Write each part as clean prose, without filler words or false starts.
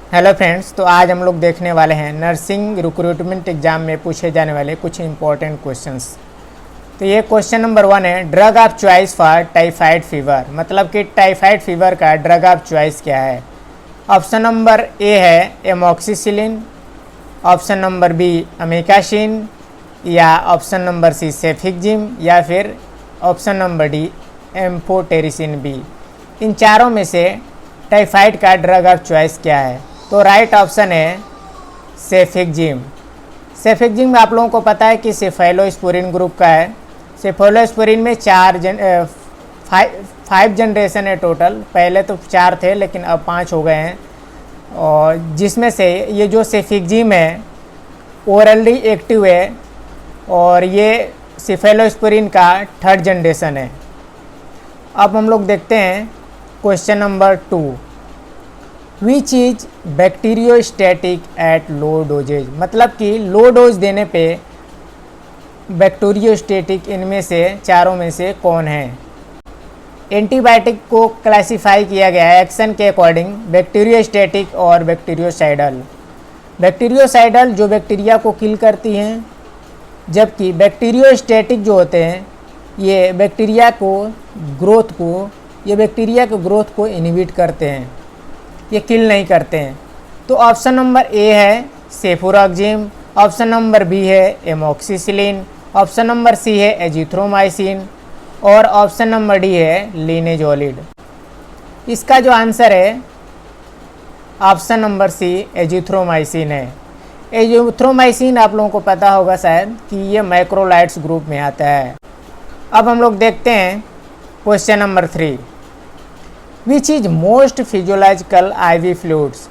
Hello friends, तो आज हम लोग देखने वाले हैं नर्सिंग रिक्रूटमेंट एग्जाम में पूछे जाने वाले कुछ इंपॉर्टेंट क्वेश्चंस। तो ये क्वेश्चन नंबर 1 है, drug of choice for typhoid fever, मतलब कि टाइफाइड फीवर का ड्रग ऑफ चॉइस क्या है। ऑप्शन नंबर ए है amoxicillin, option number B amikacin, या ऑप्शन नंबर सी सेफिक्जिम, या फिर option number D amphotericin B. इन चारों में से टाइफाइड का ड्रग ऑफ चॉइस क्या है? तो राइट ऑप्शन है सेफिक्जिम। सेफिक्जिम आप लोगों को पता है कि सेफेलोस्पोरिन ग्रुप का है। सेफेलोस्पोरिन में 5 जनरेशन है टोटल। पहले तो 4 थे लेकिन अब 5 हो गए हैं, और जिसमें से ये जो सेफिक्जिम है ओरली एक्टिव है, और ये सेफेलोस्पोरिन का 3rd जनरेशन है। अब हम लोग देखते हैं question number 2, which is bacteriostatic at low doses, मतलब कि लो डोज देने पे बैक्टीरियोस्टैटिक इनमें से चारों में से कौन है। एंटीबायोटिक को क्लासिफाई किया गया है एक्शन के अकॉर्डिंग बैक्टीरियोस्टैटिक और बैक्टीरियोसाइडल। बैक्टीरियोसाइडल जो बैक्टीरिया को किल करती हैं, जबकि बैक्टीरियोस्टैटिक जो होते हैं ये बैक्टीरिया के ग्रोथ को इनहिबिट करते हैं, ये किल नहीं करते हैं। तो ऑप्शन नंबर ए है सेफुरोक्सिम, ऑप्शन नंबर बी है एमॉक्सिसिलिन, ऑप्शन नंबर सी है एजिथ्रोमाइसिन, और ऑप्शन नंबर डी है लिनेजोलिड। इसका जो आंसर है ऑप्शन नंबर सी एजिथ्रोमाइसिन है। एजिथ्रोमाइसिन आप लोगों को पता होगा शायद कि ये मैक्रोलाइड्स ग्रुप में आता है। अब हम लोग देखते हैं question number 3, which is most physiological IV fluids.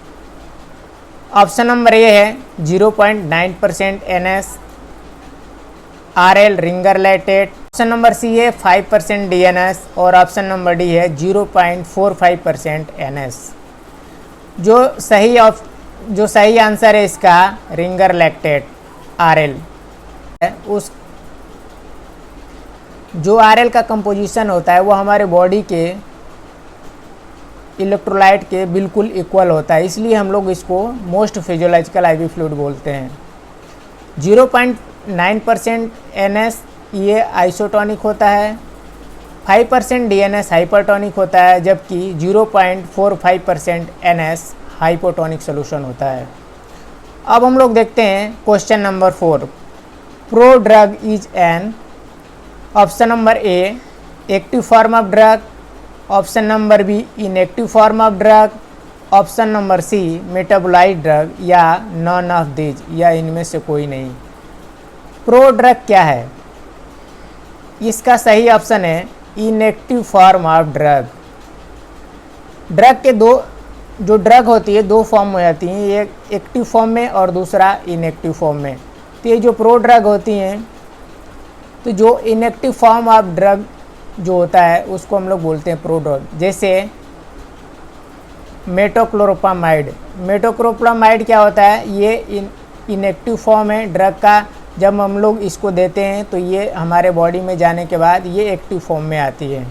Option number A है 0.9% NS RL Ringer lactate, option number C है 5% DNS, और ऑप्शन नंबर डी है 0.45% NS। जो सही आंसर है इसका रिंगर लैक्टेट RL है। उस जो RL का कंपोजिशन होता है वो हमारे बॉडी के इलेक्ट्रोलाइट के बिल्कुल इक्वल होता है, इसलिए हम लोग इसको मोस्ट फिजियोलॉजिकल आईवी फ्लूइड बोलते हैं। 0.9% NS ये आइसोटोनिक होता है, 5% DNS हाइपरटोनिक होता है, जबकि 0.45% NS हाइपोटोनिक सोल्यूशन होता है। अब हम लोग देखते हैं question number 4, prodrug is an. Option number A active form of drug, option number B inactive form of drug, option number C metabolite drug, या नॉन ऑफ दीज, या इनमें से कोई नहीं। प्रो ड्रग क्या है? इसका सही ऑप्शन है inactive form of drug. Drug के जो ड्रग होती है 2 फॉर्म हो जाती हैं, एक एक्टिव फॉर्म में और दूसरा इनएक्टिव फॉर्म में। तो ये जो प्रो ड्रग होती हैं, तो जो इनएक्टिव फॉर्म ऑफ ड्रग जो होता है उसको हम लोग बोलते हैं प्रो ड्रग। जैसे मेटोक्लोप्रामाइड क्या होता है? ये इनएक्टिव फॉर्म है ड्रग का। जब हम लोग इसको देते हैं तो ये हमारे बॉडी में जाने के बाद ये एक्टिव फॉर्म में आती है।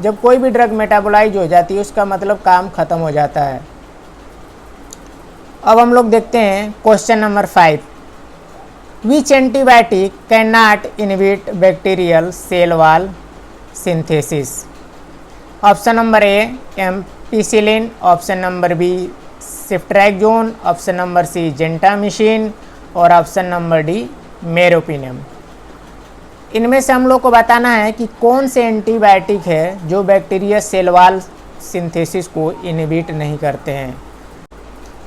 जब कोई भी ड्रग मेटाबोलाइज हो जाती है उसका मतलब काम ख़त्म हो जाता है। अब हम लोग देखते हैं question number 5, which antibiotic can not inhibit bacterial cell wall synthesis. Option number A ampicillin, option number B ceftriaxone, option number C gentamicin, और ऑप्शन नंबर डी मेरोपिनम। इनमें से हम लोग को बताना है कि कौन से एंटीबायोटिक है जो बैक्टीरिया सेल वॉल सिंथेसिस को इनहिबिट नहीं करते हैं।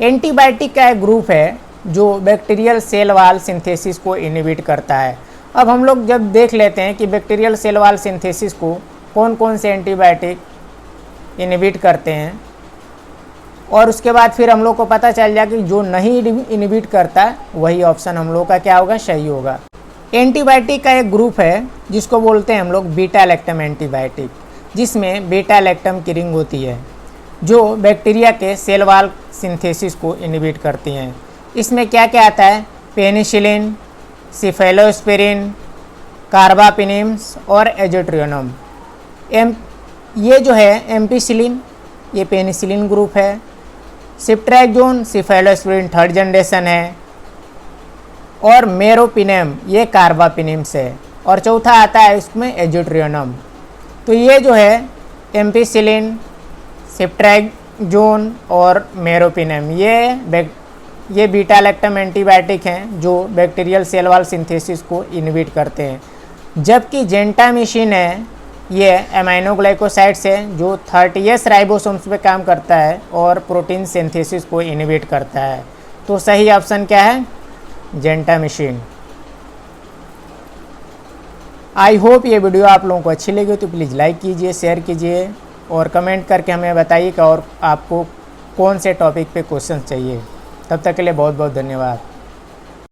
एंटीबायोटिक का एक ग्रुप है जो बैक्टीरियल सेल वॉल सिंथेसिस को इनहिबिट करता है। अब हम लोग जब देख लेते हैं कि बैक्टीरियल सेल वॉल सिंथेसिस को कौन कौन से एंटीबायोटिक इनहिबिट करते हैं, और उसके बाद फिर हम लोग को पता चल जाए कि जो नहीं इनहिबिट करता वही ऑप्शन हम लोग का क्या होगा, सही होगा। एंटीबायोटिक का एक ग्रुप है जिसको बोलते हैं हम लोग बीटा लैक्टम एंटीबायोटिक, जिसमें बीटा लैक्टम की रिंग होती है जो बैक्टीरिया के सेल वॉल सिंथेसिस को इनहिबिट करती हैं। इसमें क्या क्या आता है? पेनिसिलिन, सिफेलोस्पिरिन, कार्बापिनिम्स और एजोट्रियोनम। ये जो है एम्पिसिलिन ये पेनिसिलिन ग्रुप है। सिप्ट्रैक्जोन सिफेलोस्पिरिन थर्ड जनरेशन है। और मेरोपिनेम ये कार्बापिनिम्स है। और चौथा आता है इसमें एजिट्रियोनम। तो ये जो है एम्पिसिलिन, सिप्ट्रैक्जोन और मेरोपिनेम ये बीटा लैक्टम एंटीबायोटिक हैं जो बैक्टीरियल सेल वॉल सिंथेसिस को इनहिबिट करते हैं। जबकि जेंटामिसिन है ये एमाइनोग्लाइकोसाइड्स है जो 30S राइबोसोम्स पे काम करता है और प्रोटीन सिंथेसिस को इनहिबिट करता है। तो सही ऑप्शन क्या है? जेंटामिसिन। आई होप ये वीडियो आप लोगों को अच्छी लगी हो तो प्लीज़ लाइक कीजिए, शेयर कीजिए और कमेंट करके हमें बताइए कि और आपको कौन से टॉपिक पे क्वेश्चन चाहिए। तब तक के लिए बहुत बहुत धन्यवाद।